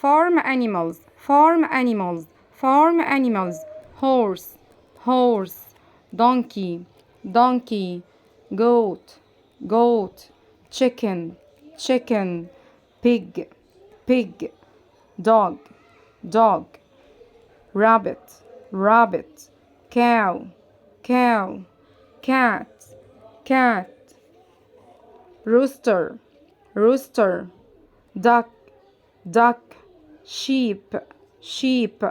farm animals, farm animals, farm animals. Horse, horse. Donkey, donkey. Goat, goat. Chicken, chicken. Pig, pig. Dog, dog. Rabbit, rabbit. Cow, cow. Cat, cat. Rooster, rooster. Duck, duck. Sheep, sheep.